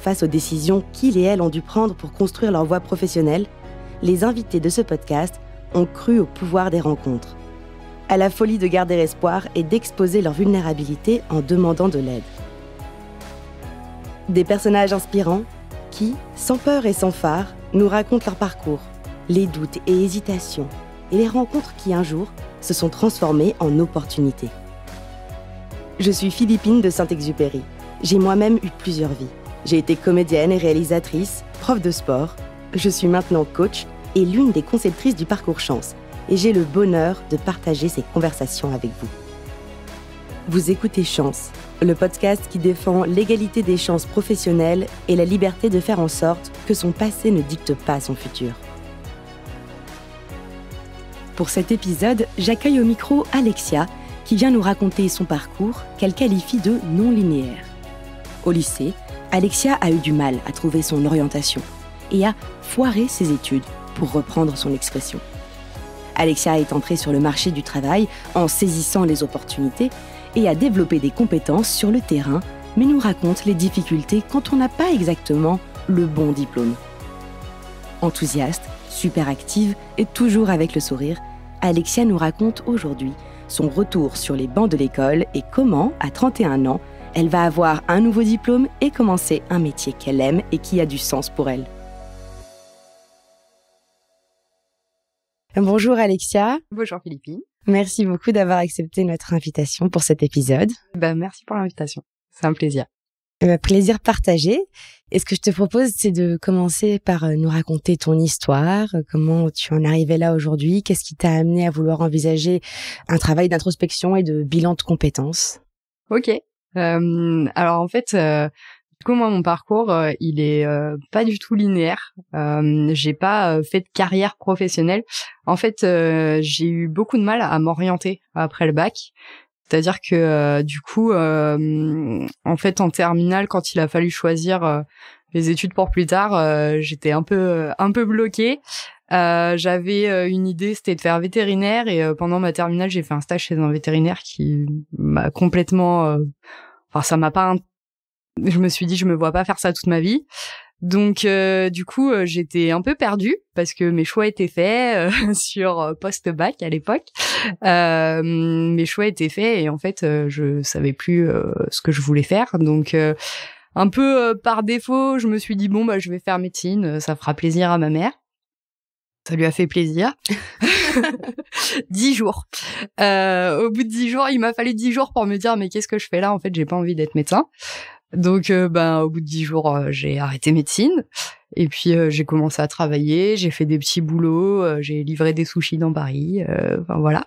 face aux décisions qu'ils et elles ont dû prendre pour construire leur voie professionnelle, les invités de ce podcast ont cru au pouvoir des rencontres, à la folie de garder espoir et d'exposer leur vulnérabilité en demandant de l'aide. Des personnages inspirants qui, sans peur et sans phare, nous racontent leur parcours, les doutes et hésitations, et les rencontres qui, un jour, se sont transformées en opportunités. Je suis Philippine de Saint-Exupéry. J'ai moi-même eu plusieurs vies. J'ai été comédienne et réalisatrice, prof de sport. Je suis maintenant coach et l'une des conceptrices du parcours Chance. Et j'ai le bonheur de partager ces conversations avec vous. Vous écoutez Chance, le podcast qui défend l'égalité des chances professionnelles et la liberté de faire en sorte que son passé ne dicte pas son futur. Pour cet épisode, j'accueille au micro Alexia, qui vient nous raconter son parcours qu'elle qualifie de non linéaire. Au lycée, Alexia a eu du mal à trouver son orientation et a foiré ses études, pour reprendre son expression. Alexia est entrée sur le marché du travail en saisissant les opportunités et a développé des compétences sur le terrain, mais nous raconte les difficultés quand on n'a pas exactement le bon diplôme. Enthousiaste, super active et toujours avec le sourire, Alexia nous raconte aujourd'hui son retour sur les bancs de l'école et comment, à 31 ans, elle va avoir un nouveau diplôme et commencer un métier qu'elle aime et qui a du sens pour elle. Bonjour Alexia. Bonjour Philippine. Merci beaucoup d'avoir accepté notre invitation pour cet épisode. Merci pour l'invitation, c'est un plaisir. Plaisir partagé. Et ce que je te propose, c'est de commencer par nous raconter ton histoire, comment tu en es arrivée là aujourd'hui, qu'est-ce qui t'a amené à vouloir envisager un travail d'introspection et de bilan de compétences. Ok. Alors en fait, du coup moi mon parcours il est pas du tout linéaire. J'ai pas fait de carrière professionnelle. En fait, j'ai eu beaucoup de mal à m'orienter après le bac. C'est-à-dire que du coup, en fait, en terminale, quand il a fallu choisir les études pour plus tard, j'étais un peu bloquée. J'avais une idée, c'était de faire vétérinaire, et pendant ma terminale, j'ai fait un stage chez un vétérinaire qui m'a complètement, ça m'a pas. Je me suis dit, je me vois pas faire ça toute ma vie. Donc du coup j'étais un peu perdue parce que mes choix étaient faits sur post-bac à l'époque. Mes choix étaient faits et en fait je savais plus ce que je voulais faire. Donc un peu par défaut, je me suis dit je vais faire médecine, ça fera plaisir à ma mère. Ça lui a fait plaisir. 10 jours. Au bout de 10 jours, il m'a fallu 10 jours pour me dire mais qu'est-ce que je fais là, en fait, j'ai pas envie d'être médecin. Donc au bout de 10 jours, j'ai arrêté médecine et puis j'ai commencé à travailler, j'ai fait des petits boulots, j'ai livré des sushis dans Paris, voilà.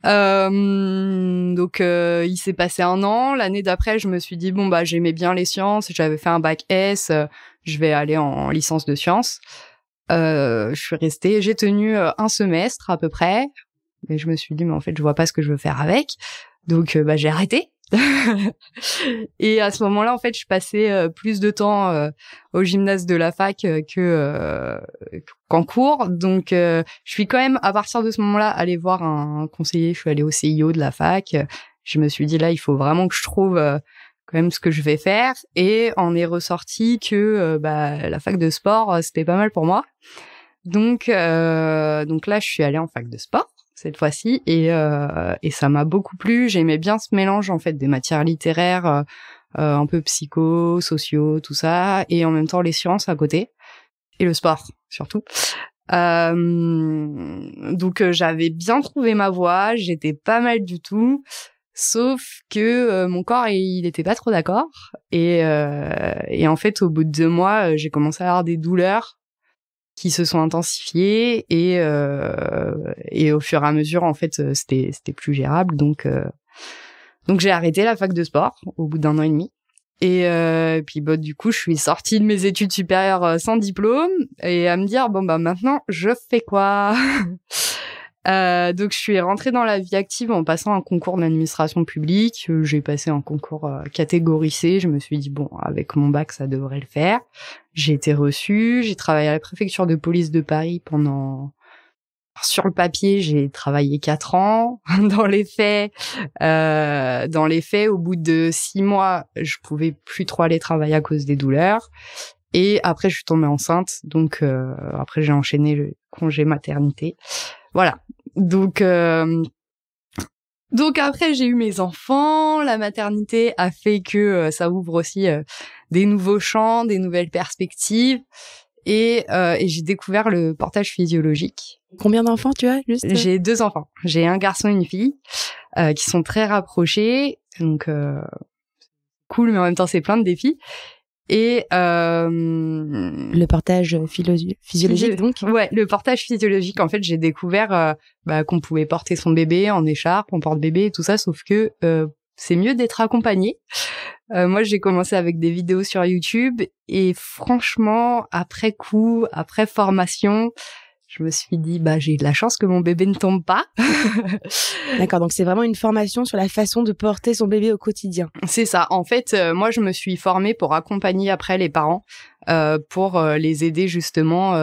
Donc il s'est passé un an, l'année d'après, je me suis dit j'aimais bien les sciences, j'avais fait un bac S, je vais aller en licence de sciences. Je suis restée, j'ai tenu un semestre à peu près, mais je me suis dit mais en fait, je vois pas ce que je veux faire avec. Donc j'ai arrêté. Et à ce moment-là, en fait, je passais plus de temps au gymnase de la fac qu'en cours. Donc, je suis quand même, à partir de ce moment-là, allée voir un conseiller. Je suis allée au CIO de la fac. Je me suis dit, là, il faut vraiment que je trouve quand même ce que je vais faire. Et en est ressorti que la fac de sport, c'était pas mal pour moi. Donc là, je suis allée en fac de sport cette fois-ci et ça m'a beaucoup plu. J'aimais bien ce mélange en fait des matières littéraires, un peu psycho, sociaux, tout ça, et en même temps les sciences à côté et le sport surtout. Donc j'avais bien trouvé ma voie, j'étais pas mal du tout, sauf que mon corps il était pas trop d'accord et en fait au bout de 2 mois j'ai commencé à avoir des douleurs qui se sont intensifiées et au fur et à mesure en fait c'était plus gérable, donc j'ai arrêté la fac de sport au bout d'1 an et demi et puis du coup je suis sortie de mes études supérieures sans diplôme et à me dire maintenant je fais quoi. Donc je suis rentrée dans la vie active en passant un concours d'administration publique. J'ai passé un concours catégorie C. Je me suis dit avec mon bac ça devrait le faire. J'ai été reçue. J'ai travaillé à la préfecture de police de Paris pendant sur le papier, j'ai travaillé 4 ans. Dans les faits, au bout de 6 mois, je pouvais plus trop aller travailler à cause des douleurs. Et après, je suis tombée enceinte. Donc, après, j'ai enchaîné le congé maternité. Voilà. Donc après, j'ai eu mes enfants. La maternité a fait que ça ouvre aussi des nouveaux champs, des nouvelles perspectives. Et j'ai découvert le portage physiologique. Combien d'enfants tu as, juste? J'ai 2 enfants. J'ai un garçon et une fille qui sont très rapprochés. Donc, cool, mais en même temps, c'est plein de défis. Et le portage physiologique, donc? Ouais, le portage physiologique. En fait, j'ai découvert qu'on pouvait porter son bébé en écharpe, en porte-bébé et tout ça, sauf que c'est mieux d'être accompagné. Moi, j'ai commencé avec des vidéos sur YouTube et franchement, après coup, après formation, je me suis dit, j'ai de la chance que mon bébé ne tombe pas. D'accord, donc c'est vraiment une formation sur la façon de porter son bébé au quotidien. C'est ça. En fait, moi, je me suis formée pour accompagner après les parents, pour les aider justement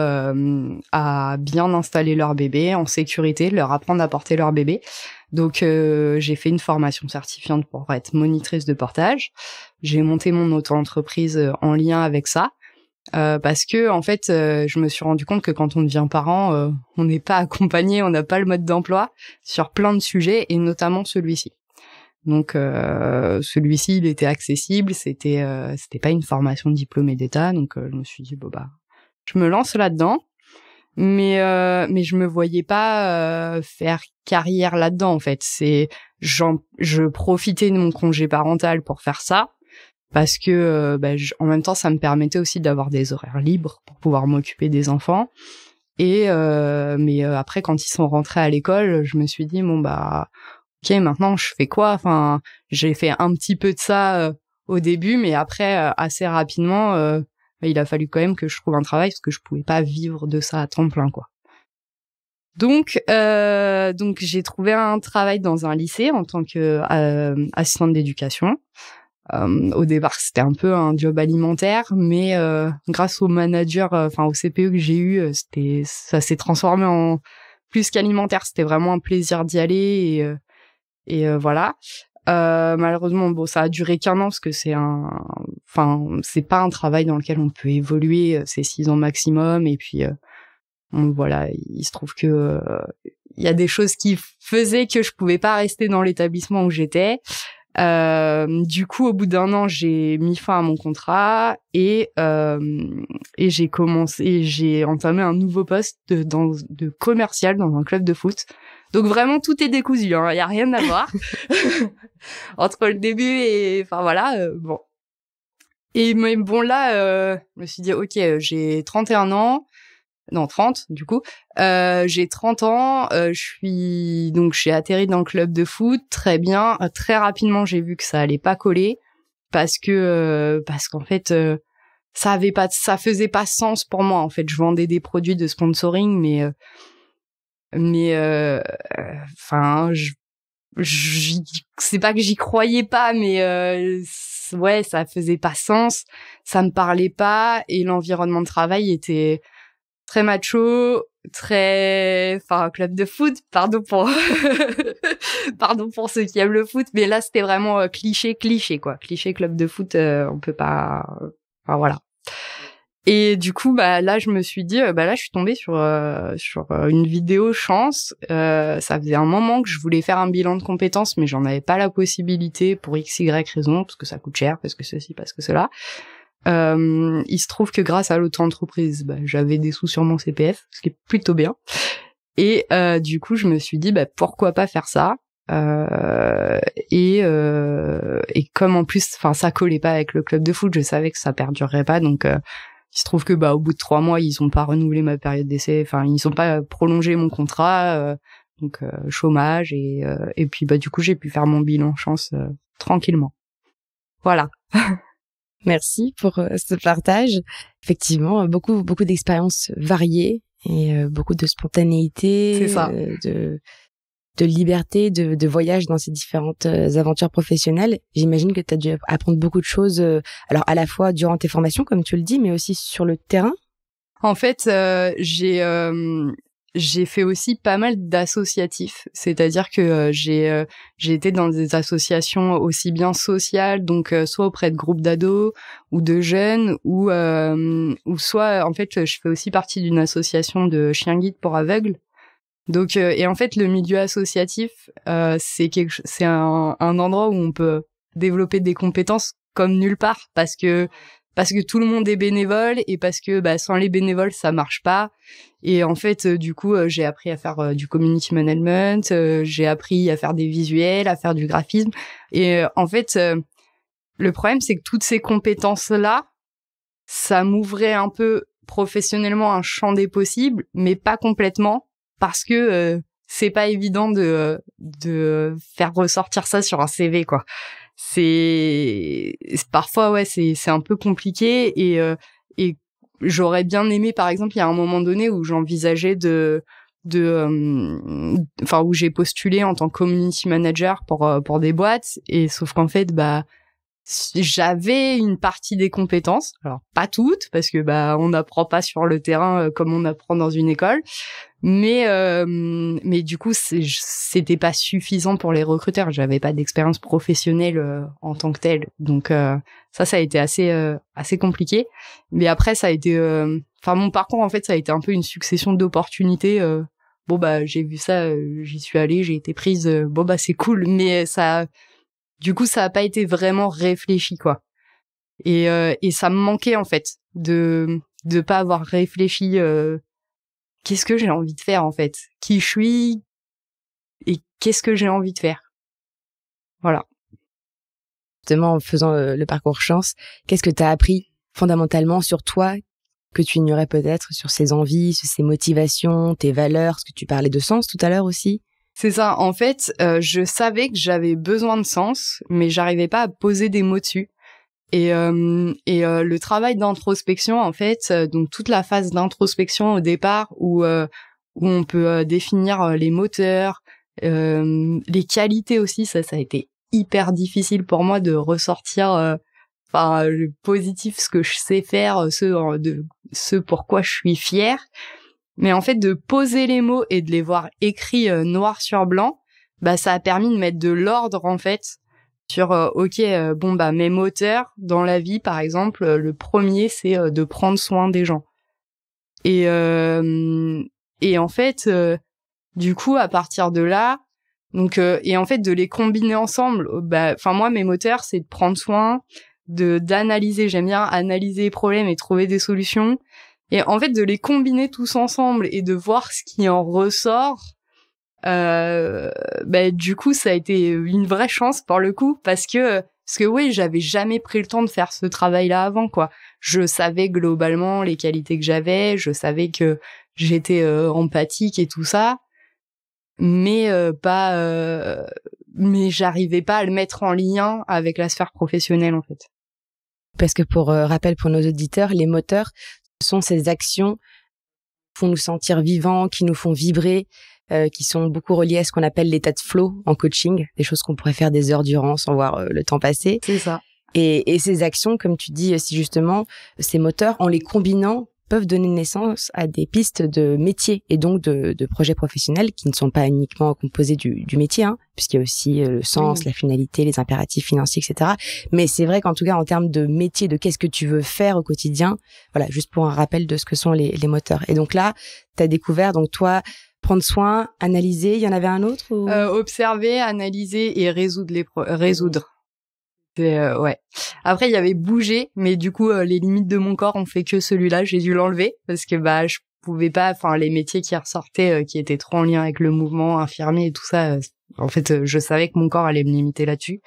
à bien installer leur bébé en sécurité, leur apprendre à porter leur bébé. Donc, j'ai fait une formation certifiante pour être monitrice de portage. J'ai monté mon auto-entreprise en lien avec ça. Parce que en fait, je me suis rendu compte que quand on devient parent, on n'est pas accompagné, on n'a pas le mode d'emploi sur plein de sujets et notamment celui-ci. Donc celui-ci, il était accessible, c'était pas une formation diplômée d'État, donc je me suis dit je me lance là-dedans, mais je me voyais pas faire carrière là-dedans en fait. Je profitais de mon congé parental pour faire ça. Parce que en même temps, ça me permettait aussi d'avoir des horaires libres pour pouvoir m'occuper des enfants. Et mais après, quand ils sont rentrés à l'école, je me suis dit ok, maintenant je fais quoi? Enfin, j'ai fait un petit peu de ça au début, mais après assez rapidement, il a fallu quand même que je trouve un travail parce que je pouvais pas vivre de ça à temps plein, quoi. Donc j'ai trouvé un travail dans un lycée en tant que assistante d'éducation. Au départ, c'était un peu un job alimentaire, mais grâce au manager, au CPE que j'ai eu, ça s'est transformé en plus qu'alimentaire. C'était vraiment un plaisir d'y aller et voilà. Malheureusement, ça a duré qu'1 an parce que c'est pas un travail dans lequel on peut évoluer. C'est 6 ans maximum et puis voilà, il se trouve que il y a des choses qui faisaient que je pouvais pas rester dans l'établissement où j'étais. Du coup, au bout d'1 an, j'ai mis fin à mon contrat et j'ai entamé un nouveau poste de commercial dans un club de foot. Donc vraiment, tout est décousu, hein. Y a rien à voir entre le début et bon. Et mais bon là, je me suis dit ok, j'ai 31 ans. Non, 30, du coup. J'ai 30 ans, j'ai atterri dans le club de foot, très bien. Très rapidement, j'ai vu que ça allait pas coller parce qu'en fait, ça faisait pas sens pour moi. En fait, je vendais des produits de sponsoring, c'est pas que j'y croyais pas, mais ouais, ça faisait pas sens, ça me parlait pas et l'environnement de travail était très macho, club de foot, pardon pour ceux qui aiment le foot, mais là c'était vraiment cliché quoi, cliché club de foot, on peut pas, voilà. Et du coup là je me suis dit là je suis tombée sur une vidéo chance, ça faisait un moment que je voulais faire un bilan de compétences mais j'en avais pas la possibilité pour XY raison, parce que ça coûte cher, parce que ceci, parce que cela. Il se trouve que grâce à l'auto-entreprise, j'avais des sous sur mon CPF, ce qui est plutôt bien. Et du coup, je me suis dit pourquoi pas faire ça. Et comme en plus, ça collait pas avec le club de foot, je savais que ça perdurerait pas. Donc, il se trouve que au bout de 3 mois, ils ont pas renouvelé ma période d'essai. Enfin, ils ont pas prolongé mon contrat. Donc chômage et puis du coup, j'ai pu faire mon bilan chance tranquillement. Voilà. Merci pour ce partage. Effectivement, beaucoup d'expériences variées et beaucoup de spontanéité, c'est ça. De liberté, de voyage dans ces différentes aventures professionnelles. J'imagine que tu as dû apprendre beaucoup de choses, alors à la fois durant tes formations, comme tu le dis, mais aussi sur le terrain. En fait, j'ai fait aussi pas mal d'associatifs, c'est-à-dire que j'ai été dans des associations aussi bien sociales, donc soit auprès de groupes d'ados ou de jeunes, ou soit en fait je fais aussi partie d'une association de chiens guides pour aveugles. Donc et en fait le milieu associatif c'est un endroit où on peut développer des compétences comme nulle part parce que tout le monde est bénévole et parce que sans les bénévoles ça marche pas. Et en fait du coup j'ai appris à faire du community management, j'ai appris à faire des visuels, à faire du graphisme. Et en fait le problème c'est que toutes ces compétences là, ça m'ouvrait un peu professionnellement un champ des possibles, mais pas complètement parce que c'est pas évident de faire ressortir ça sur un CV quoi. C'est parfois ouais c'est un peu compliqué et j'aurais bien aimé par exemple il y a un moment donné où j'envisageais où j'ai postulé en tant que community manager pour des boîtes et sauf qu'en fait j'avais une partie des compétences, alors pas toutes parce que on n'apprend pas sur le terrain comme on apprend dans une école, mais du coup c'était pas suffisant pour les recruteurs. J'avais pas d'expérience professionnelle en tant que telle, donc ça a été assez compliqué. Mais après ça a été, mon parcours en fait ça a été un peu une succession d'opportunités. J'ai vu ça, j'y suis allée, j'ai été prise. C'est cool, mais du coup, ça a pas été vraiment réfléchi, quoi. Et ça me manquait, en fait, de pas avoir réfléchi, qu'est-ce que j'ai envie de faire, en fait? Qui je suis? Et qu'est-ce que j'ai envie de faire? Voilà. Justement, en faisant le parcours chance, qu'est-ce que t'as appris fondamentalement sur toi que tu ignorais peut-être, sur ses envies, sur ses motivations, tes valeurs, parce que tu parlais de sens tout à l'heure aussi? C'est ça. En fait, je savais que j'avais besoin de sens, mais j'arrivais pas à poser des mots dessus. Et le travail d'introspection, en fait, donc toute la phase d'introspection au départ où on peut définir les moteurs, les qualités aussi, ça a été hyper difficile pour moi de ressortir le positif, ce que je sais faire, ce pourquoi je suis fière. Mais en fait, de poser les mots et de les voir écrits noir sur blanc, ça a permis de mettre de l'ordre, en fait, sur, mes moteurs dans la vie, par exemple, le premier, c'est de prendre soin des gens. Et en fait, du coup, à partir de là, et en fait, de les combiner ensemble, moi, mes moteurs, c'est de prendre soin, d'analyser, j'aime bien analyser les problèmes et trouver des solutions. Et en fait, de les combiner tous ensemble et de voir ce qui en ressort, du coup, ça a été une vraie chance pour le coup, parce que oui, j'avais jamais pris le temps de faire ce travail-là avant, quoi. Je savais globalement les qualités que j'avais, je savais que j'étais empathique et tout ça, mais mais j'arrivais pas à le mettre en lien avec la sphère professionnelle, en fait. Parce que pour rappel pour nos auditeurs, les moteurs sont ces actions qui font nous sentir vivants, qui nous font vibrer, qui sont beaucoup reliées à ce qu'on appelle l'état de flow en coaching, des choses qu'on pourrait faire des heures durant sans voir le temps passer. C'est ça. Et ces actions, comme tu dis si justement, ces moteurs, en les combinant, peuvent donner naissance à des pistes de métiers et donc de projets professionnels qui ne sont pas uniquement composés du métier, puisqu'il y a aussi le sens, la finalité, les impératifs financiers, etc. Mais c'est vrai qu'en tout cas, en termes de métier, de qu'est-ce que tu veux faire au quotidien, voilà, juste pour un rappel de ce que sont les moteurs. Et donc là, tu as découvert, donc toi, prendre soin, analyser, il y en avait un autre ou... Observer, analyser et résoudre. Ouais. Après, il y avait bouger, mais du coup, les limites de mon corps ont fait que celui-là, j'ai dû l'enlever parce que je pouvais pas. Les métiers qui ressortaient, qui étaient trop en lien avec le mouvement, infirmier et tout ça. En fait, je savais que mon corps allait me limiter là-dessus.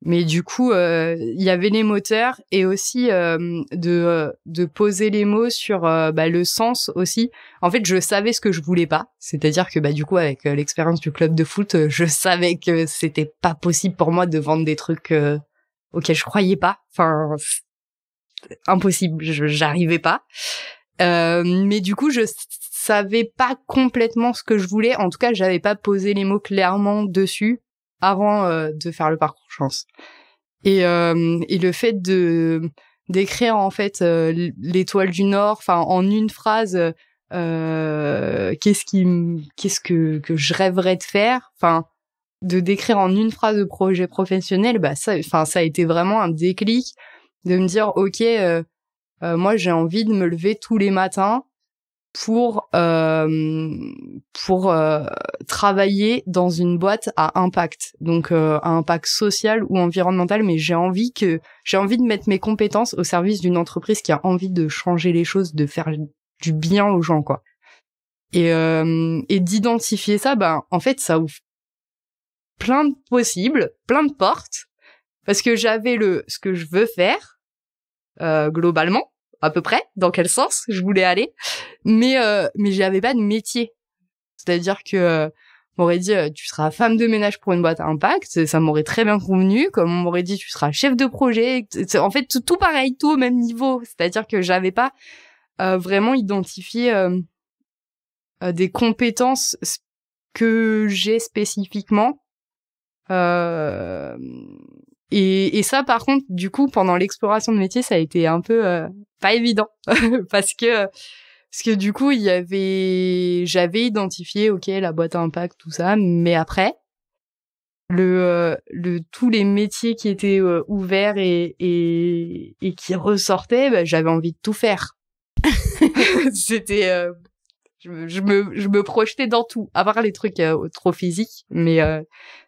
Mais du coup, il y avait les moteurs et aussi de poser les mots sur le sens aussi. En fait, je savais ce que je voulais pas, c'est-à-dire que du coup avec l'expérience du club de foot, je savais que c'était pas possible pour moi de vendre des trucs auxquels je croyais pas. Enfin, impossible, j'arrivais pas. Mais du coup, je savais pas complètement ce que je voulais. En tout cas, j'avais pas posé les mots clairement dessus avant de faire le parcours chance. Et le fait d'écrire en fait l'étoile du Nord, en une phrase, qu'est-ce que je rêverais de faire, enfin de décrire en une phrase de projet professionnel, bah ça a été vraiment un déclic de me dire ok, moi j'ai envie de me lever tous les matins pour travailler dans une boîte à impact, donc à impact social ou environnemental, mais j'ai envie de mettre mes compétences au service d'une entreprise qui a envie de changer les choses, de faire du bien aux gens, quoi. Et d'identifier ça, ben en fait ça ouvre plein de possibles, plein de portes, parce que j'avais ce que je veux faire globalement, à peu près dans quel sens je voulais aller, mais j'avais pas de métier. C'est-à-dire que on m'aurait dit tu seras femme de ménage pour une boîte à impact, ça m'aurait très bien convenu, comme on m'aurait dit tu seras chef de projet, en fait tout pareil, tout au même niveau. C'est-à-dire que j'avais pas vraiment identifié des compétences que j'ai spécifiquement. Et ça, par contre, du coup, pendant l'exploration de métier, ça a été un peu pas évident parce que du coup, j'avais identifié, ok, la boîte à impact, tout ça, mais après, tous les métiers qui étaient ouverts et qui ressortaient, bah, j'avais envie de tout faire. C'était, je me projetais dans tout, à part les trucs trop physiques, mais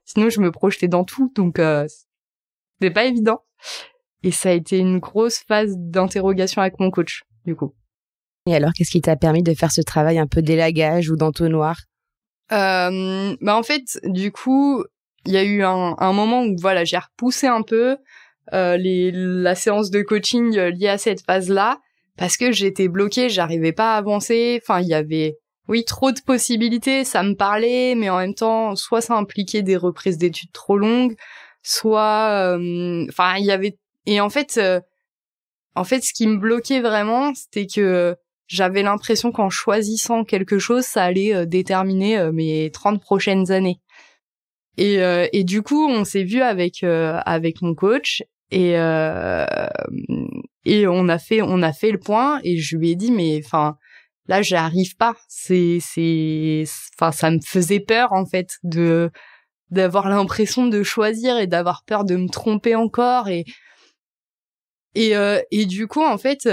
sinon je me projetais dans tout, donc c'était pas évident. Et ça a été une grosse phase d'interrogation avec mon coach, du coup. Et alors, qu'est-ce qui t'a permis de faire ce travail un peu d'élagage ou d'entonnoir ? Bah en fait, du coup, il y a eu un moment où voilà, j'ai repoussé un peu la séance de coaching liée à cette phase-là, parce que j'étais bloquée, j'arrivais pas à avancer. Enfin, il y avait, oui, trop de possibilités, ça me parlait, mais en même temps, soit ça impliquait des reprises d'études trop longues, soit, enfin, il y avait, et en fait, ce qui me bloquait vraiment, c'était que j'avais l'impression qu'en choisissant quelque chose, ça allait déterminer mes 30 prochaines années. Et du coup, on s'est vu avec mon coach et on a fait le point et je lui ai dit mais enfin là j'arrive pas, enfin ça me faisait peur en fait d'avoir l'impression de choisir et d'avoir peur de me tromper encore et du coup en fait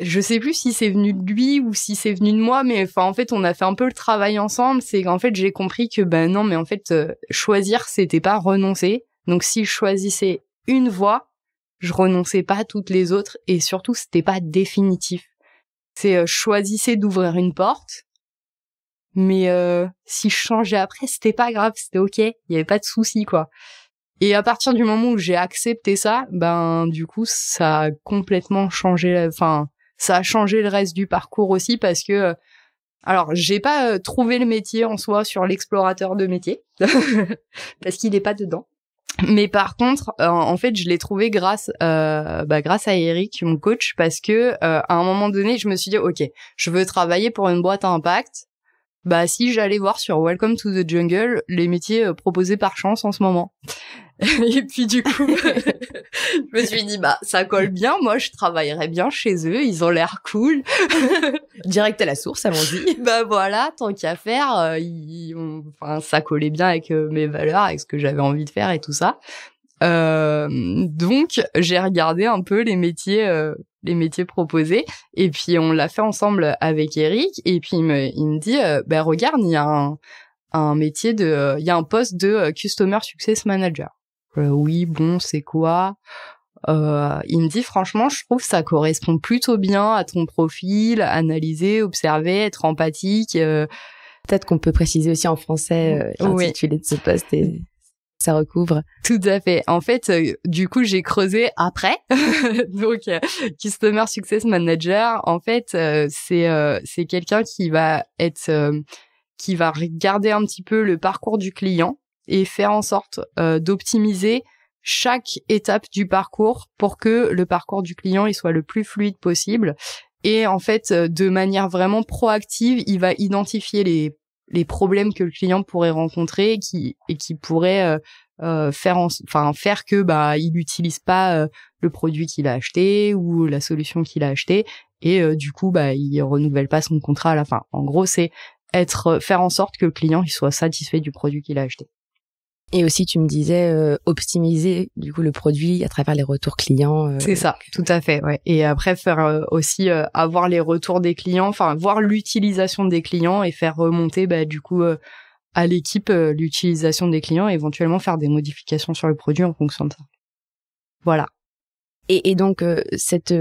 je sais plus si c'est venu de lui ou si c'est venu de moi, mais enfin en fait on a fait un peu le travail ensemble. C'est qu'en fait j'ai compris que ben non, mais en fait choisir c'était pas renoncer. Donc si je choisissais une voie, je renonçais pas à toutes les autres et surtout c'était pas définitif. C'est choisissais d'ouvrir une porte, mais si je changeais après c'était pas grave, c'était ok, il y avait pas de souci quoi. Et à partir du moment où j'ai accepté ça, ben du coup ça a complètement changé, enfin ça a changé le reste du parcours aussi parce que alors j'ai pas trouvé le métier en soi sur l'explorateur de métier parce qu'il est pas dedans. Mais par contre en fait je l'ai trouvé grâce à Eric, mon coach, parce que à un moment donné je me suis dit OK, je veux travailler pour une boîte à impact. Bah si j'allais voir sur Welcome to the Jungle les métiers proposés par Chance en ce moment. Et puis du coup, je me suis dit bah ça colle bien, moi je travaillerais bien chez eux, ils ont l'air cool. Direct à la source, allons-y. Bah voilà, tant qu'à faire, enfin ça collait bien avec mes valeurs, avec ce que j'avais envie de faire et tout ça. Donc j'ai regardé un peu les métiers proposés et puis on l'a fait ensemble avec Eric et puis il me dit bah regarde, il y a un métier il y a un poste de Customer Success Manager. Oui, bon, c'est quoi? Il me dit franchement, je trouve que ça correspond plutôt bien à ton profil, analyser, observer, être empathique. Peut-être qu'on peut préciser aussi en français l'intitulé de ce poste et ça recouvre. Tout à fait. En fait, du coup, j'ai creusé après. Donc, Customer Success Manager, en fait, c'est quelqu'un qui va regarder un petit peu le parcours du client et faire en sorte d'optimiser chaque étape du parcours pour que le parcours du client il soit le plus fluide possible. Et en fait, de manière vraiment proactive, il va identifier les problèmes que le client pourrait rencontrer et qui pourraient faire que il n'utilise pas le produit qu'il a acheté ou la solution qu'il a acheté. et du coup il renouvelle pas son contrat à la fin. En gros, c'est faire en sorte que le client il soit satisfait du produit qu'il a acheté. Et aussi, tu me disais optimiser du coup le produit à travers les retours clients. C'est ça, tout à fait. Ouais. Et après faire aussi avoir les retours des clients, enfin voir l'utilisation des clients et faire remonter du coup à l'équipe l'utilisation des clients, et éventuellement faire des modifications sur le produit en fonction de ça. Voilà. Et donc cette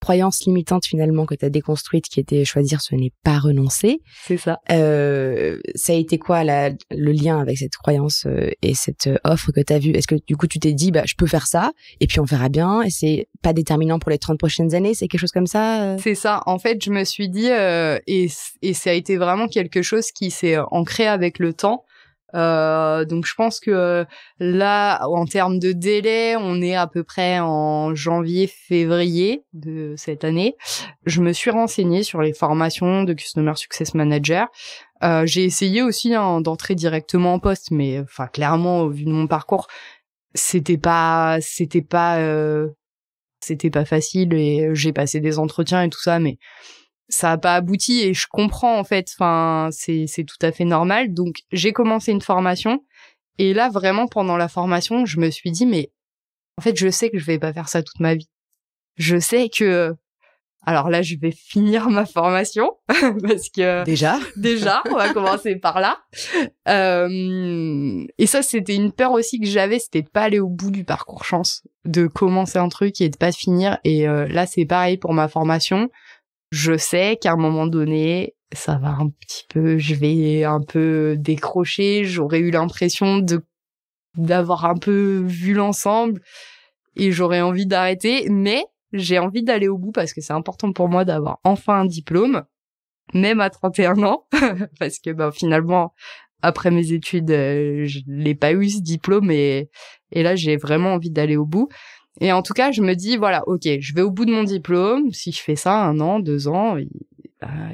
croyance limitante finalement que tu as déconstruite, qui était choisir ce n'est pas renoncer. C'est ça. Ça a été quoi le lien avec cette croyance et cette offre que tu as vue? Est-ce que du coup tu t'es dit je peux faire ça et puis on verra bien, et c'est pas déterminant pour les 30 prochaines années, c'est quelque chose comme ça? C'est ça. En fait, je me suis dit et ça a été vraiment quelque chose qui s'est ancré avec le temps. Donc je pense que là, en termes de délai, on est à peu près en janvier-février de cette année. Je me suis renseignée sur les formations de Customer Success Manager. J'ai essayé aussi d'entrer directement en poste, mais enfin clairement, au vu de mon parcours, c'était pas facile, et j'ai passé des entretiens et tout ça, mais ça a pas abouti, et je comprends en fait. Enfin, c'est tout à fait normal. Donc j'ai commencé une formation, et là vraiment pendant la formation, je me suis dit mais en fait je sais que je vais pas faire ça toute ma vie. Je sais que alors là je vais finir ma formation parce que déjà on va commencer par là. Et ça c'était une peur aussi que j'avais, c'était de pas aller au bout du parcours chance, de commencer un truc et de pas finir. Et là c'est pareil pour ma formation. Je sais qu'à un moment donné, ça va un petit peu, je vais un peu décrocher, j'aurais eu l'impression d'avoir un peu vu l'ensemble et j'aurais envie d'arrêter, mais j'ai envie d'aller au bout parce que c'est important pour moi d'avoir enfin un diplôme, même à 31 ans, parce que finalement, après mes études, je l'ai pas eu ce diplôme, et là j'ai vraiment envie d'aller au bout. Et en tout cas, je me dis, voilà, ok, je vais au bout de mon diplôme. Si je fais ça 1 an, 2 ans,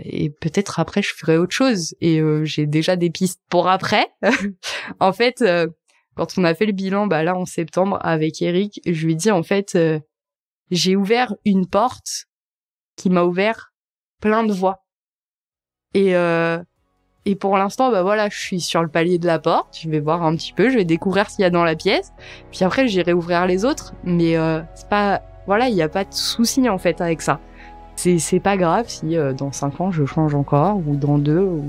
et peut-être après, je ferai autre chose. Et j'ai déjà des pistes pour après. En fait, quand on a fait le bilan, là, en septembre, avec Eric, je lui dis, en fait, j'ai ouvert une porte qui m'a ouvert plein de voies. Et pour l'instant, voilà, je suis sur le palier de la porte. Je vais voir un petit peu, je vais découvrir ce qu'il y a dans la pièce. Puis après, j'irai ouvrir les autres. Mais c'est pas, voilà, il y a pas de souci en fait avec ça. C'est pas grave si dans 5 ans je change encore, ou dans 2.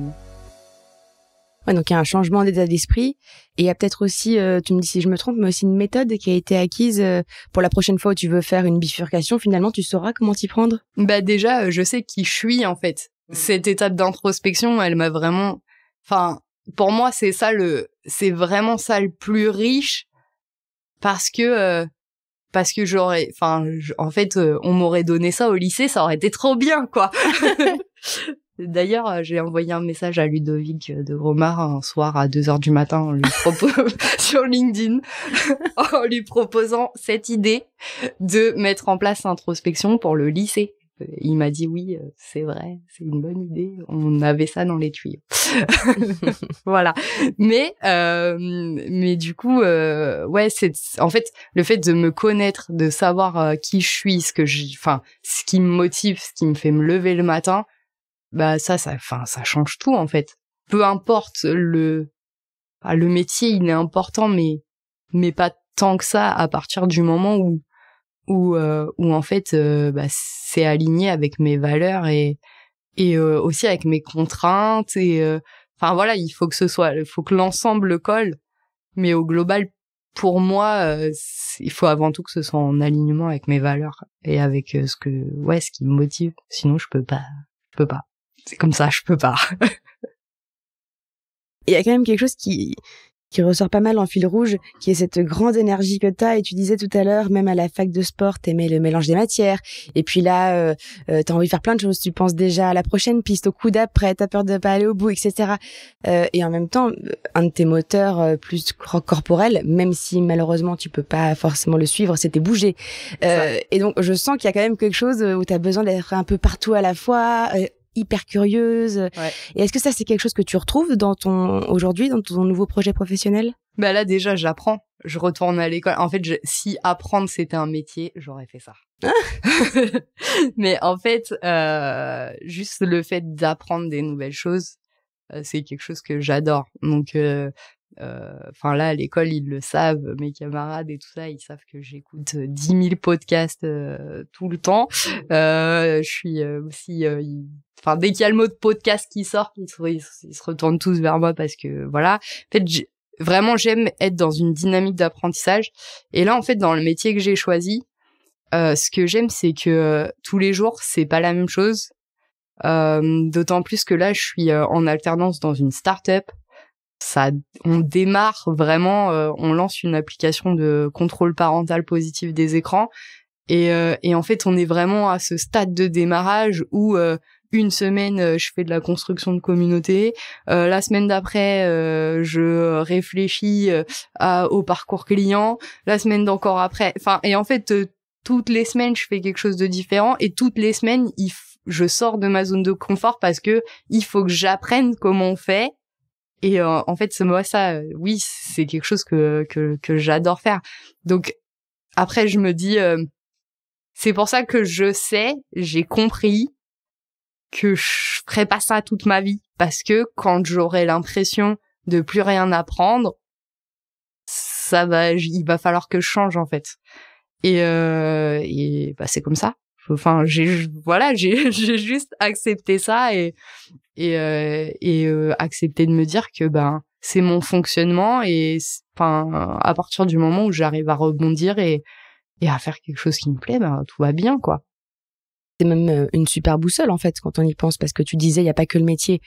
Ouais, donc il y a un changement d'état d'esprit, et il y a peut-être aussi, tu me dis si je me trompe, mais aussi une méthode qui a été acquise pour la prochaine fois où tu veux faire une bifurcation. Finalement, tu sauras comment t'y prendre. Déjà, je sais qui je suis en fait. Cette étape d'introspection, elle m'a vraiment, enfin, pour moi, c'est vraiment ça le plus riche, parce que j'aurais, en fait, on m'aurait donné ça au lycée, ça aurait été trop bien, quoi. D'ailleurs, j'ai envoyé un message à Ludovic de Gromard un soir à 2h du matin, sur LinkedIn, en lui proposant cette idée de mettre en place l'introspection pour le lycée. Il m'a dit oui, c'est vrai, c'est une bonne idée. On avait ça dans les tuyaux. Voilà. Mais du coup, c'est en fait le fait de me connaître, de savoir qui je suis, ce qui me motive, ce qui me fait me lever le matin, ça change tout en fait. Peu importe le métier, il est important, mais pas tant que ça, à partir du moment où en fait c'est aligné avec mes valeurs et aussi avec mes contraintes, et voilà, il faut que l'ensemble colle, mais au global, pour moi, il faut avant tout que ce soit en alignement avec mes valeurs et avec ce qui me motive. Sinon je peux pas, c'est comme ça, je peux pas. Il y a quand même quelque chose qui ressort pas mal en fil rouge, qui est cette grande énergie que t'as. Et tu disais tout à l'heure, même à la fac de sport, t'aimais le mélange des matières. Et puis là, t'as envie de faire plein de choses. Tu penses déjà à la prochaine piste, au coup d'après, t'as peur de pas aller au bout, etc. Et en même temps, un de tes moteurs plus corporels, même si malheureusement tu peux pas forcément le suivre, c'était bouger. Et donc, je sens qu'il y a quand même quelque chose où t'as besoin d'être un peu partout à la fois, hyper curieuse. Ouais. Et est-ce que ça, c'est quelque chose que tu retrouves aujourd'hui, dans ton nouveau projet professionnel? Bah là déjà j'apprends, je retourne à l'école. En fait, si apprendre c'était un métier, j'aurais fait ça. Mais en fait, juste le fait d'apprendre des nouvelles choses, c'est quelque chose que j'adore. Donc, enfin là à l'école ils le savent, mes camarades et tout ça, ils savent que j'écoute 10 000 podcasts tout le temps. Je suis aussi, enfin dès qu'il y a le mot de podcast qui sort, ils se retournent tous vers moi parce que voilà. En fait, vraiment j'aime être dans une dynamique d'apprentissage. Et là en fait dans le métier que j'ai choisi, ce que j'aime c'est que tous les jours c'est pas la même chose. D'autant plus que là je suis en alternance dans une start-up. On démarre vraiment, on lance une application de contrôle parental positif des écrans et en fait on est vraiment à ce stade de démarrage où une semaine je fais de la construction de communauté, la semaine d'après je réfléchis au parcours client, la semaine d'encore après, enfin et en fait toutes les semaines je fais quelque chose de différent et toutes les semaines je sors de ma zone de confort parce que il faut que j'apprenne comment on fait. Et en fait, moi, ça, oui, c'est quelque chose que j'adore faire. Donc après, je me dis, c'est pour ça que j'ai compris que je ferais pas ça toute ma vie, parce que quand j'aurai l'impression de plus rien apprendre, il va falloir que je change en fait. Et bah c'est comme ça. Enfin, j'ai juste accepté ça et accepter de me dire que ben c'est mon fonctionnement et enfin à partir du moment où j'arrive à rebondir et à faire quelque chose qui me plaît, ben tout va bien quoi. C'est même une super boussole en fait quand on y pense, parce que tu disais il y a pas que le métier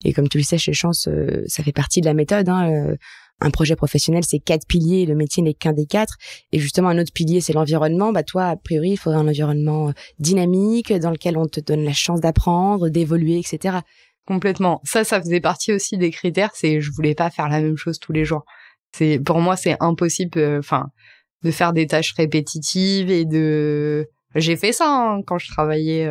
et comme tu le sais chez Chance, ça fait partie de la méthode hein. Un projet professionnel, c'est 4 piliers, le métier n'est qu'un des 4. Et justement, un autre pilier, c'est l'environnement. Bah, toi, a priori, il faudrait un environnement dynamique, dans lequel on te donne la chance d'apprendre, d'évoluer, etc. Complètement. Ça faisait partie aussi des critères, c'est je voulais pas faire la même chose tous les jours. Pour moi, c'est impossible, de faire des tâches répétitives j'ai fait ça hein, quand je travaillais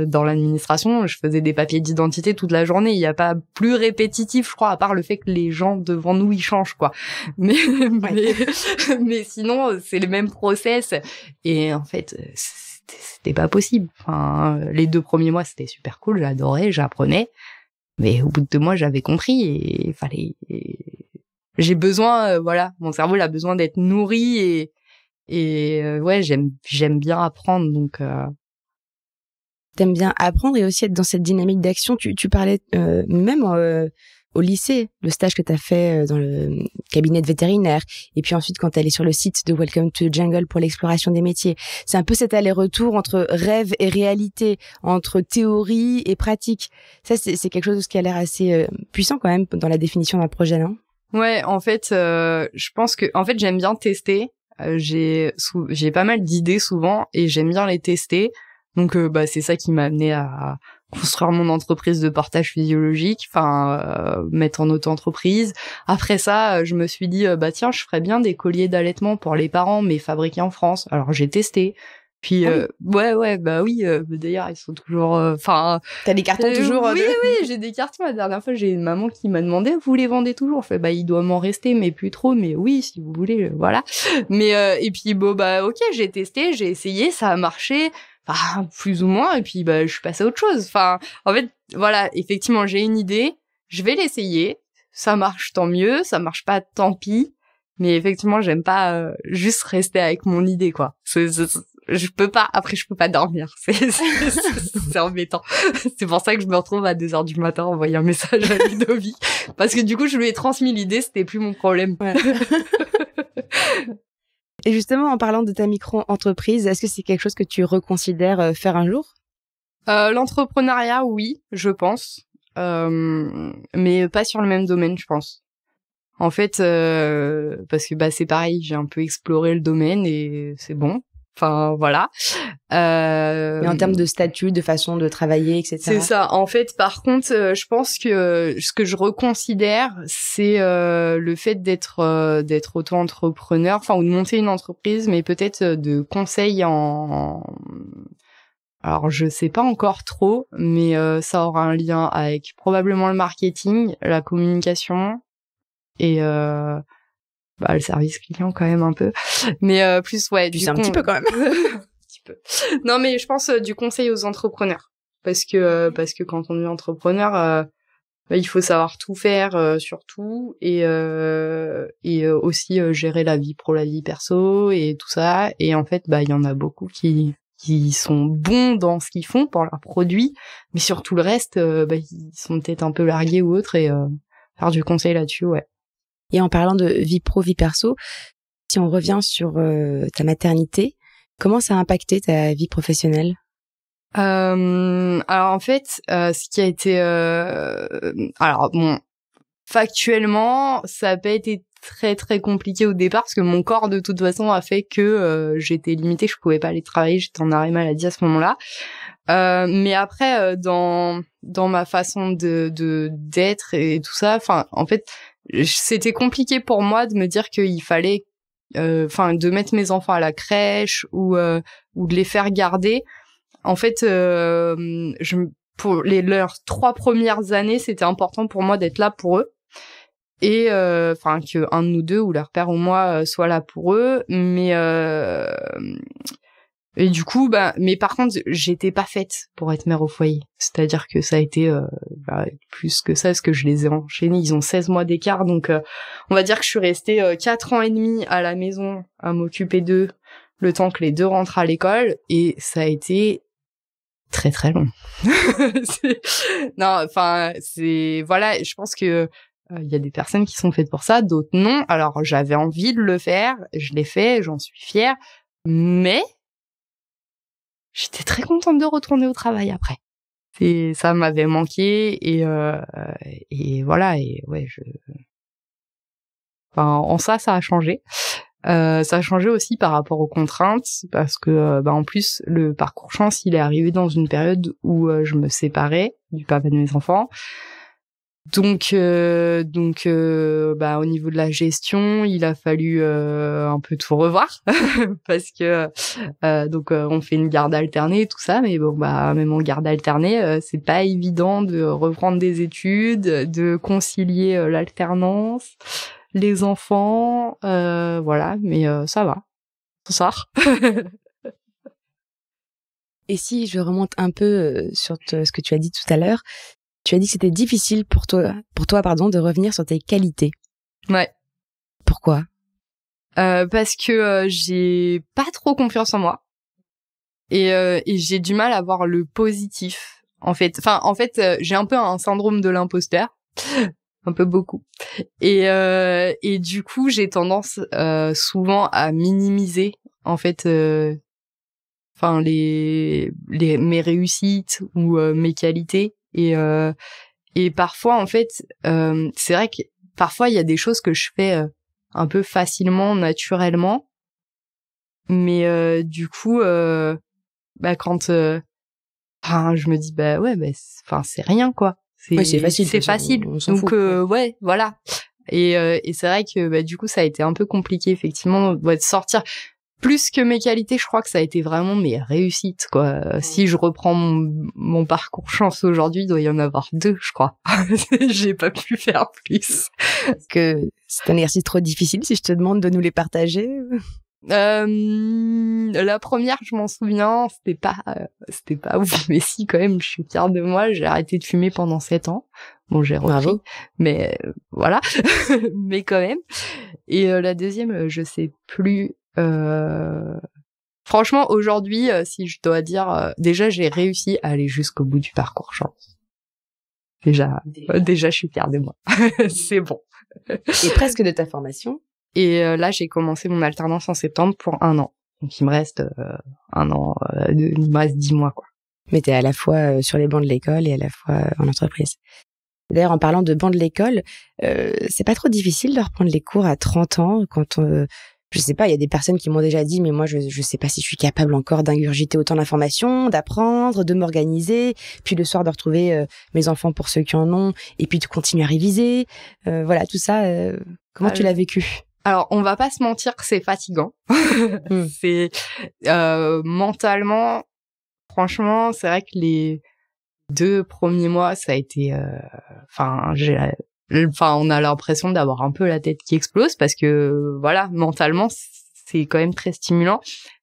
dans l'administration, je faisais des papiers d'identité toute la journée. Il n'y a pas plus répétitif, je crois, à part le fait que les gens devant nous ils changent quoi. Mais sinon c'est le même process. Et en fait, c'était pas possible. Enfin, les 2 premiers mois c'était super cool, j'adorais, j'apprenais. Mais au bout de 2 mois j'avais compris et j'ai besoin, voilà, mon cerveau il a besoin d'être nourri et ouais, j'aime bien apprendre, donc T'aimes bien apprendre et aussi être dans cette dynamique d'action. Tu parlais même au lycée, le stage que t'as fait dans le cabinet de vétérinaire, et puis ensuite quand t'allais sur le site de Welcome to the Jungle pour l'exploration des métiers. C'est un peu cet aller-retour entre rêve et réalité, entre théorie et pratique. Ça, c'est quelque chose qui a l'air assez puissant quand même dans la définition d'un projet, non? Ouais, en fait, je pense que, en fait, j'aime bien tester. J'ai pas mal d'idées souvent et j'aime bien les tester. Donc bah c'est ça qui m'a amené à construire mon entreprise de portage physiologique, mettre en auto-entreprise. Après ça, je me suis dit bah tiens, je ferais bien des colliers d'allaitement pour les parents mais fabriqués en France. Alors j'ai testé. Puis ouais bah oui d'ailleurs ils sont toujours t'as des cartons toujours oui j'ai des cartons. La dernière fois j'ai une maman qui m'a demandé vous les vendez toujours? Je fais bah il doit m'en rester mais plus trop, mais oui si vous voulez voilà. Mais et puis bon bah OK, j'ai testé, j'ai essayé, ça a marché plus ou moins et puis bah je suis passée à autre chose. Enfin en fait voilà, effectivement j'ai une idée, je vais l'essayer, ça marche tant mieux, ça marche pas tant pis. Mais effectivement j'aime pas juste rester avec mon idée quoi. Je peux pas dormir. C'est embêtant. C'est pour ça que je me retrouve à 2h du matin à envoyer un message à Ludovic. Parce que du coup, je lui ai transmis l'idée, c'était plus mon problème. Ouais. Et justement, en parlant de ta micro-entreprise, est-ce que c'est quelque chose que tu reconsidères faire un jour? L'entrepreneuriat, oui, je pense. Mais pas sur le même domaine, je pense. En fait, parce que bah c'est pareil, j'ai un peu exploré le domaine et c'est bon. Enfin, voilà. Mais en termes de statut, de façon de travailler, etc. C'est ça. En fait, par contre, je pense que ce que je reconsidère, c'est le fait d'être auto-entrepreneur, ou de monter une entreprise, mais peut-être de conseil alors je sais pas encore trop, mais ça aura un lien avec probablement le marketing, la communication et le service client quand même un peu, mais plus ouais. C'est un petit peu quand même. Un petit peu. Non, mais je pense du conseil aux entrepreneurs, parce que quand on est entrepreneur, il faut savoir tout faire surtout, et aussi gérer la vie pro, la vie perso et tout ça. Et en fait, il y en a beaucoup qui sont bons dans ce qu'ils font pour leurs produits, mais sur tout le reste, ils sont peut-être un peu largués ou autre, et faire du conseil là-dessus, ouais. Et en parlant de vie pro, vie perso, si on revient sur ta maternité, comment ça a impacté ta vie professionnelle ? Alors en fait, ce qui a été, alors bon, factuellement, ça a pas été très très compliqué au départ, parce que mon corps de toute façon a fait que j'étais limitée, je pouvais pas aller travailler, j'étais en arrêt maladie à ce moment-là. Mais après, dans ma façon d'être et tout ça, enfin en fait, c'était compliqué pour moi de me dire qu'il fallait, de mettre mes enfants à la crèche ou de les faire garder. En fait, pour leurs 3 premières années, c'était important pour moi d'être là pour eux. Et que un de nous deux, ou leur père ou moi, soit là pour eux. Mais et du coup, mais par contre, j'étais pas faite pour être mère au foyer. C'est-à-dire que ça a été plus que ça, parce que je les ai enchaînés. Ils ont 16 mois d'écart, donc on va dire que je suis restée 4 ans et demi à la maison à m'occuper d'eux, le temps que les deux rentrent à l'école, et ça a été très très long. Voilà, je pense que il y a des personnes qui sont faites pour ça, d'autres non. Alors j'avais envie de le faire, je l'ai fait, j'en suis fière, mais j'étais très contente de retourner au travail après. Ça m'avait manqué, et voilà, et ouais, en ça a changé. Ça a changé aussi par rapport aux contraintes, parce que en plus le parcours chance, il est arrivé dans une période où je me séparais du papa de mes enfants. Donc au niveau de la gestion, il a fallu un peu tout revoir parce que on fait une garde alternée, tout ça, mais bon, même en garde alternée, c'est pas évident de reprendre des études, de concilier l'alternance, les enfants, voilà, mais ça va, ça sort. Et si je remonte un peu sur ce que tu as dit tout à l'heure, tu as dit que c'était difficile pour toi, de revenir sur tes qualités. Ouais. Pourquoi ? Parce que j'ai pas trop confiance en moi, et j'ai du mal à voir le positif. En fait, j'ai un peu un syndrome de l'imposteur, un peu beaucoup, et du coup j'ai tendance souvent à minimiser en fait mes réussites ou mes qualités, et parfois en fait c'est vrai que parfois il y a des choses que je fais un peu facilement, naturellement, mais du coup quand je me dis c'est rien quoi, c'est facile, c'est facile, on s'en donc fout. ouais, voilà, et c'est vrai que du coup ça a été un peu compliqué effectivement de sortir. Plus que mes qualités, je crois que ça a été vraiment mes réussites, quoi. Si je reprends mon parcours chance aujourd'hui, il doit y en avoir 2, je crois. J'ai pas pu faire plus. Est-ce que c'est un exercice trop difficile si je te demande de nous les partager ? La première, je m'en souviens, c'était pas ouf, mais si, quand même, je suis fière de moi. J'ai arrêté de fumer pendant 7 ans. Bon, j'ai repris, bravo. Mais voilà, mais quand même. Et la deuxième, je sais plus. Franchement, aujourd'hui, si je dois dire, déjà, j'ai réussi à aller jusqu'au bout du parcours chance. Déjà, je suis fière de moi. C'est bon. Et presque de ta formation. Et là, j'ai commencé mon alternance en septembre pour 1 an. Donc, il me reste 1 an, il me reste 10 mois, quoi. Mais t'es à la fois sur les bancs de l'école et à la fois en entreprise. D'ailleurs, en parlant de bancs de l'école, c'est pas trop difficile de reprendre les cours à 30 ans quand je sais pas, il y a des personnes qui m'ont déjà dit, mais moi, je sais pas si je suis capable encore d'ingurgiter autant d'informations, d'apprendre, de m'organiser, puis le soir de retrouver mes enfants pour ceux qui en ont, et puis de continuer à réviser. Voilà, tout ça, comment tu l'as vécu ? Alors, on va pas se mentir que c'est fatigant. C'est mentalement, franchement, c'est vrai que les 2 premiers mois, ça a été, enfin, on a l'impression d'avoir un peu la tête qui explose parce que, voilà, mentalement, c'est quand même très stimulant.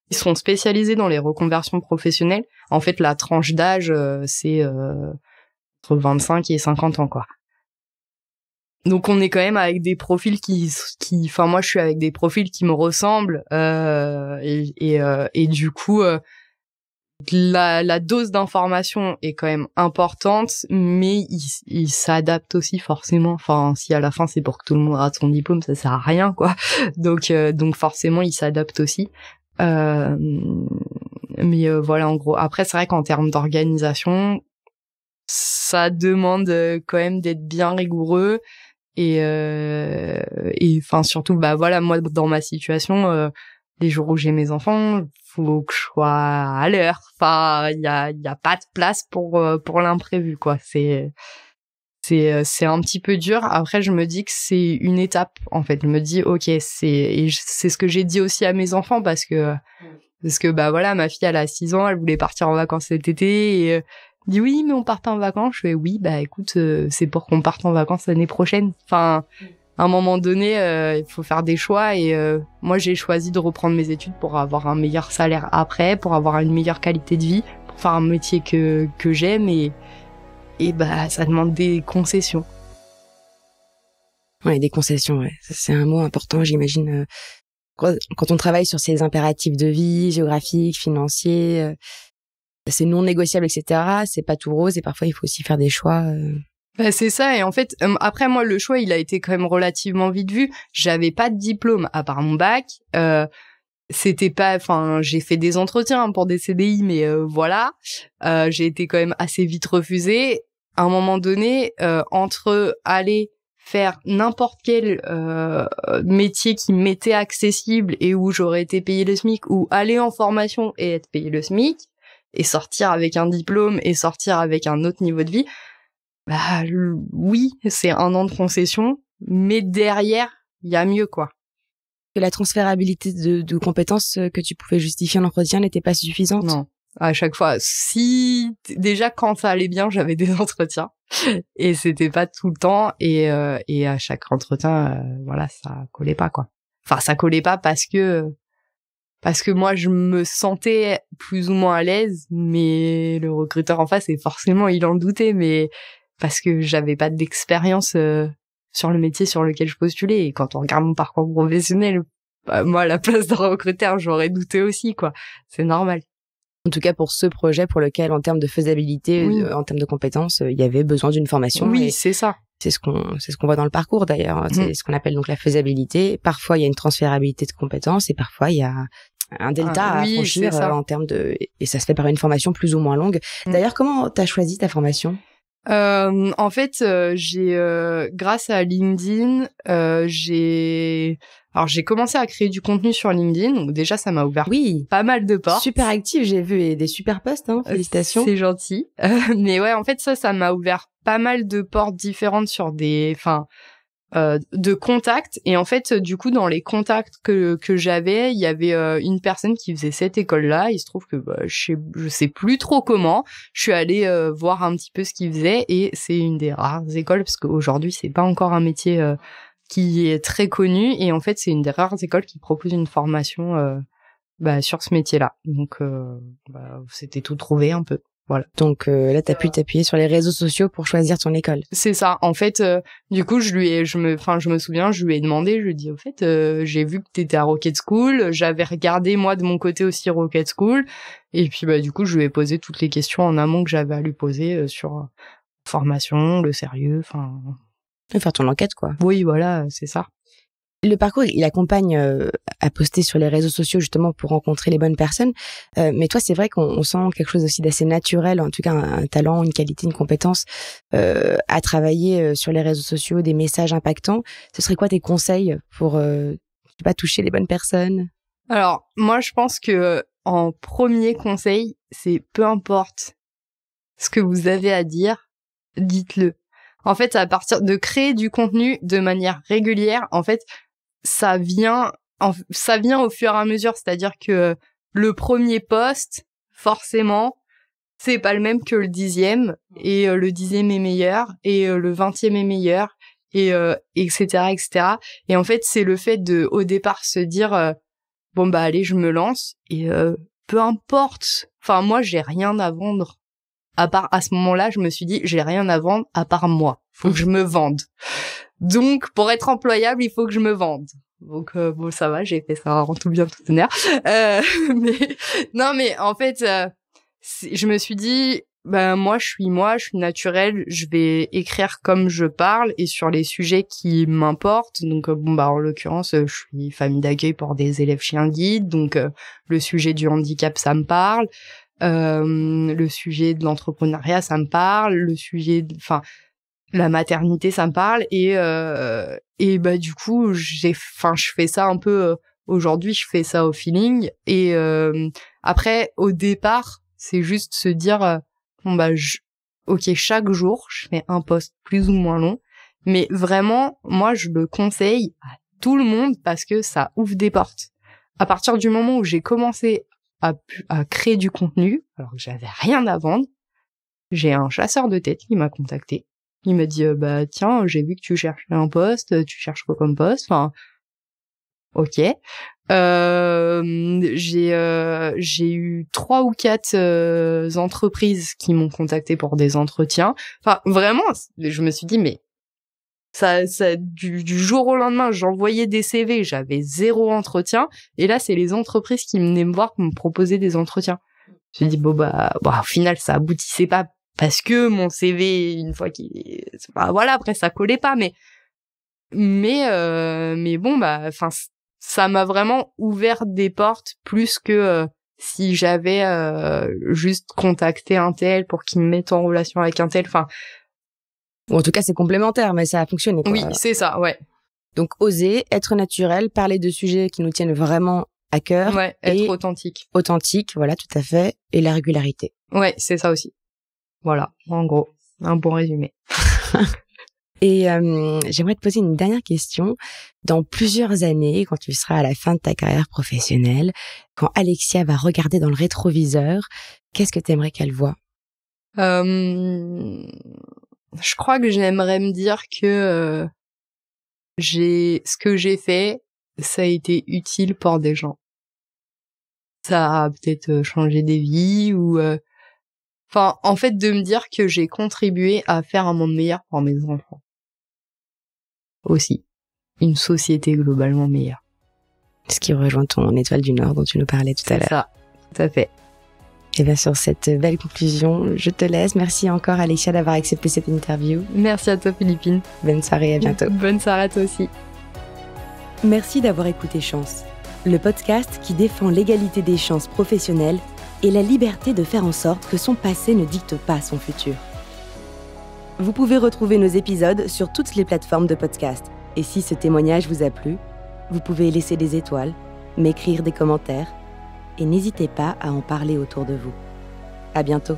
Ils sont spécialisés dans les reconversions professionnelles. En fait, la tranche d'âge, c'est entre 25 et 50 ans, quoi. Donc, on est quand même avec des profils enfin, moi, je suis avec des profils qui me ressemblent, et du coup, la dose d'information est quand même importante, mais il s'adapte aussi forcément. Enfin, si à la fin c'est pour que tout le monde rate son diplôme, ça sert à rien, quoi. Donc forcément, il s'adapte aussi. Mais voilà, en gros. Après, c'est vrai qu'en termes d'organisation, ça demande quand même d'être bien rigoureux et enfin surtout, bah voilà, moi dans ma situation, les jours où j'ai mes enfants, faut que je sois à l'heure. Enfin, il y a pas de place pour l'imprévu, quoi. C'est un petit peu dur. Après, je me dis que c'est une étape, en fait. Je me dis, ok, c'est ce que j'ai dit aussi à mes enfants parce que bah voilà, ma fille, elle a 6 ans, elle voulait partir en vacances cet été et dit oui, mais on part pas en vacances. Je fais oui, bah écoute, c'est pour qu'on parte en vacances l'année prochaine. Enfin, à un moment donné, il faut faire des choix et moi, j'ai choisi de reprendre mes études pour avoir un meilleur salaire après, pour avoir une meilleure qualité de vie, pour faire un métier que j'aime et bah ça demande des concessions. Ouais, des concessions, ouais. Ça, c'est un mot important, j'imagine. Quand on travaille sur ces impératifs de vie, géographiques, financiers, c'est non négociable, etc. C'est pas tout rose et parfois il faut aussi faire des choix. Bah, c'est ça. Et en fait, après moi, le choix, il a été quand même relativement vite vu. J'avais pas de diplôme à part mon bac. C'était pas, enfin, j'ai fait des entretiens pour des CDI, mais voilà. J'ai été quand même assez vite refusée. À un moment donné, entre aller faire n'importe quel métier qui m'était accessible et où j'aurais été payé le SMIC, ou aller en formation et être payé le SMIC, et sortir avec un diplôme et sortir avec un autre niveau de vie, bah oui, c'est 1 an de concession, mais derrière, il y a mieux, quoi. Que la transférabilité de compétences que tu pouvais justifier en entretien n'était pas suffisante? Non. À chaque fois, si déjà quand ça allait bien, j'avais des entretiens et c'était pas tout le temps et à chaque entretien, voilà, ça collait pas, quoi. Enfin, ça collait pas parce que moi je me sentais plus ou moins à l'aise, mais le recruteur en face, et forcément il en doutait, mais parce que j'avais pas d'expérience sur le métier sur lequel je postulais. Et quand on regarde mon parcours professionnel, bah, moi à la place d'un recruteur, j'aurais douté aussi, quoi. C'est normal. En tout cas, pour ce projet pour lequel, en termes de faisabilité, oui. En termes de compétences, il y avait besoin d'une formation. Oui, c'est ça. C'est ce qu'on voit dans le parcours, d'ailleurs. C'est ce qu'on appelle donc la faisabilité. Parfois, il y a une transférabilité de compétences et parfois, il y a un delta à franchir en termes et ça se fait par une formation plus ou moins longue. D'ailleurs, comment t'as choisi ta formation? En fait, j'ai grâce à LinkedIn, j'ai commencé à créer du contenu sur LinkedIn, donc déjà ça m'a ouvert pas mal de portes. Super active, j'ai vu, et des super posts, hein, félicitations. C'est gentil. Mais ouais, en fait ça m'a ouvert pas mal de portes différentes sur de contacts, et en fait du coup dans les contacts que j'avais, il y avait une personne qui faisait cette école-là. Il se trouve que je sais plus trop comment, je suis allée voir un petit peu ce qu'il faisait, et c'est une des rares écoles, parce qu'aujourd'hui c'est pas encore un métier qui est très connu, et en fait c'est une des rares écoles qui propose une formation sur ce métier-là. Donc c'était tout trouvé un peu. Voilà. Donc là, t'as pu t'appuyer sur les réseaux sociaux pour choisir ton école. C'est ça. En fait, du coup, je me souviens, je lui ai demandé, je lui ai dit, au fait, j'ai vu que t'étais à Rocket School, j'avais regardé moi de mon côté aussi Rocket School, et puis du coup, je lui ai posé toutes les questions en amont que j'avais à lui poser sur formation, le sérieux, enfin. Faire ton enquête, quoi. Oui, voilà, c'est ça. Le parcours, il accompagne à poster sur les réseaux sociaux justement pour rencontrer les bonnes personnes. Mais toi, c'est vrai qu'on sent quelque chose aussi d'assez naturel, en tout cas un talent, une qualité, une compétence à travailler sur les réseaux sociaux, des messages impactants. Ce serait quoi tes conseils pour toucher les bonnes personnes? Alors, moi, je pense que en premier conseil, c'est peu importe ce que vous avez à dire, dites-le. En fait, à partir de créer du contenu de manière régulière, en fait, ça vient au fur et à mesure. C'est-à-dire que le premier post, forcément, c'est pas le même que le 10e, et le 10e est meilleur, et le 20e est meilleur, et etc., etc. Et en fait, c'est le fait de, au départ, se dire bon bah allez, je me lance et peu importe. Enfin, moi, j'ai rien à vendre. À part, à ce moment-là, je me suis dit, j'ai rien à vendre à part moi. Faut que je me vende. Donc, pour être employable, il faut que je me vende. Donc, bon, ça va, j'ai fait ça en tout bien, tout honneur. Mais en fait, je me suis dit, ben, moi, je suis naturelle, je vais écrire comme je parle et sur les sujets qui m'importent. Donc, bon, bah, en l'occurrence, je suis famille d'accueil pour des élèves chiens guides. Donc, le sujet du handicap, ça me parle. Le sujet de l'entrepreneuriat, ça me parle. Le sujet, la maternité, ça me parle. Et bah, du coup, je fais ça un peu, aujourd'hui, je fais ça au feeling. Et, après, au départ, c'est juste se dire, bon, bah, ok, chaque jour, je fais un post plus ou moins long. Mais vraiment, moi, je le conseille à tout le monde parce que ça ouvre des portes. À partir du moment où j'ai commencé à créer du contenu, alors que j'avais rien à vendre, j'ai un chasseur de tête qui m'a contacté. Il m'a dit, bah, tiens, j'ai vu que tu cherchais un poste, tu cherches quoi comme poste? Enfin, ok. J'ai eu 3 ou 4 entreprises qui m'ont contacté pour des entretiens. Enfin, vraiment, je me suis dit, mais ça du jour au lendemain, j'envoyais des CV, j'avais 0 entretien, et là, c'est les entreprises qui venaient me voir pour me proposer des entretiens. Je me suis dit, bon, au final, ça aboutissait pas parce que mon CV, une fois voilà, après, ça collait pas, mais bon, bah, ça m'a vraiment ouvert des portes plus que si j'avais juste contacté un tel pour qu'il me mette en relation avec un tel. Enfin, ou en tout cas, c'est complémentaire, mais ça a fonctionné, quoi. Oui, c'est ça, ouais. Donc, oser, être naturel, parler de sujets qui nous tiennent vraiment à cœur. Ouais, être authentique. Authentique, voilà, tout à fait. Et la régularité. Ouais, c'est ça aussi. Voilà, en gros, un bon résumé. Et j'aimerais te poser une dernière question. Dans plusieurs années, quand tu seras à la fin de ta carrière professionnelle, quand Alexia va regarder dans le rétroviseur, qu'est-ce que tu aimerais qu'elle voie? Je crois que j'aimerais me dire que ce que j'ai fait, ça a été utile pour des gens. Ça a peut-être changé des vies ou en fait, de me dire que j'ai contribué à faire un monde meilleur pour mes enfants. Aussi. Une société globalement meilleure. Ce qui rejoint ton étoile du Nord dont tu nous parlais tout à l'heure. C'est ça, tout à fait. Et bien sur cette belle conclusion, je te laisse. Merci encore Alexia d'avoir accepté cette interview. Merci à toi Philippine. Bonne soirée, à bientôt. Bonne soirée à toi aussi. Merci d'avoir écouté Chance, le podcast qui défend l'égalité des chances professionnelles et la liberté de faire en sorte que son passé ne dicte pas son futur. Vous pouvez retrouver nos épisodes sur toutes les plateformes de podcast. Et si ce témoignage vous a plu, vous pouvez laisser des étoiles, m'écrire des commentaires et n'hésitez pas à en parler autour de vous. À bientôt.